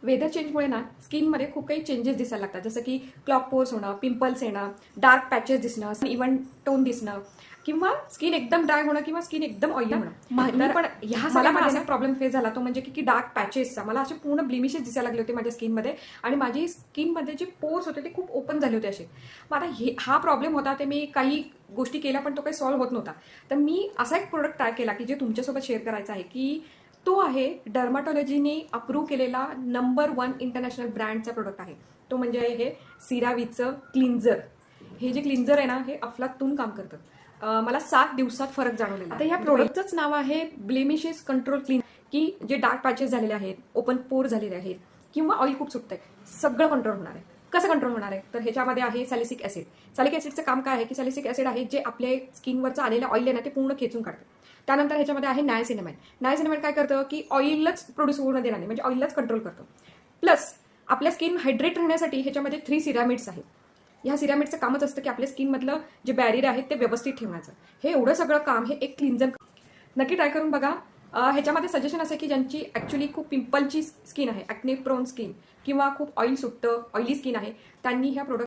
Weather चेंजमुळे ना स्किनमध्ये खूप काही चेंजेस दिसायला लागतात, जसं की क्लॉक पोर्स होणं, पिंपल्स येणं, डार्क पॅचेस दिसणं, इव्हन टोन दिसणं, किंवा स्किन एकदम ड्राय होणं किंवा स्किन एकदम ऑइली होणं. तर पण ह्या मला असा प्रॉब्लेम फेस झाला तो म्हणजे की डार्क पॅचेसचा. मला असे पूर्ण ब्लिमिशेस दिसायला लागले होते माझ्या स्किनमध्ये आणि माझी स्किनमध्ये जे पोर्स होते ते खूप ओपन झाले होते असे. मग आता हा प्रॉब्लेम होता, ते मी काही गोष्टी केल्या पण तो काही सॉल्व्ह होत नव्हता. तर मी असा एक प्रोडक्ट ट्राय केला की जे तुमच्यासोबत शेअर करायचा आहे, की तो आहे डर्माटॉलॉजीने अप्रूव्ह केलेला नंबर 1 इंटरनॅशनल ब्रँडचा प्रोडक्ट आहे. तो म्हणजे हे सीरावीचं क्लिन्झर. हे जे क्लिन्झर आहे ना, हे अफलातून काम करतं. मला 7 दिवसात फरक जाणवलेला. आता ह्या प्रोडक्टचंच नाव आहे ब्लेमिशेस कंट्रोल क्लीन, की जे डार्क पॅचेस झालेले आहेत, ओपन पोर झालेले आहेत, किंवा ऑइल खूप सुटतंय, सगळं कंट्रोल होणार आहे. कसं कंट्रोल होणार आहे? तर ह्याच्यामध्ये आहे सॅलिसिक ऍसिड. सॅलिक ऍसिडचं काम काय आहे, की सॅलिसिक ऍसिड आहे जे आपल्या स्किनवरचं आलेलं ऑइल आहे ना ते पूर्ण खेचून काढतं. त्यानंतर ह्याच्यामध्ये आहे नायसिनामाइड. नायसिनामाइड काय करतं, की ऑइलच प्रोड्यूस होऊन देणार नाही, म्हणजे ऑइलच कंट्रोल करतं. प्लस आपल्या स्किन हायड्रेट राहण्यासाठी ह्याच्यामध्ये 3 सिरामिड्स आहेत. ह्या सिरामिडचं कामच असतं की आपल्या स्किनमधलं जे बॅरियर आहे ते व्यवस्थित ठेवण्याचं. हे एवढं सगळं काम हे एक क्लिन्झर. नक्की ट्राय करून बघा. ह्याच्यामध्ये सजेशन असं की ज्यांची ॲक्च्युली खूप पिंपलची स्किन आहे, ॲक्ने प्रोन स्किन, किंवा खूप ऑइल सुटतं, ऑइली स्किन आहे, त्यांनी ह्या प्रोडक्ट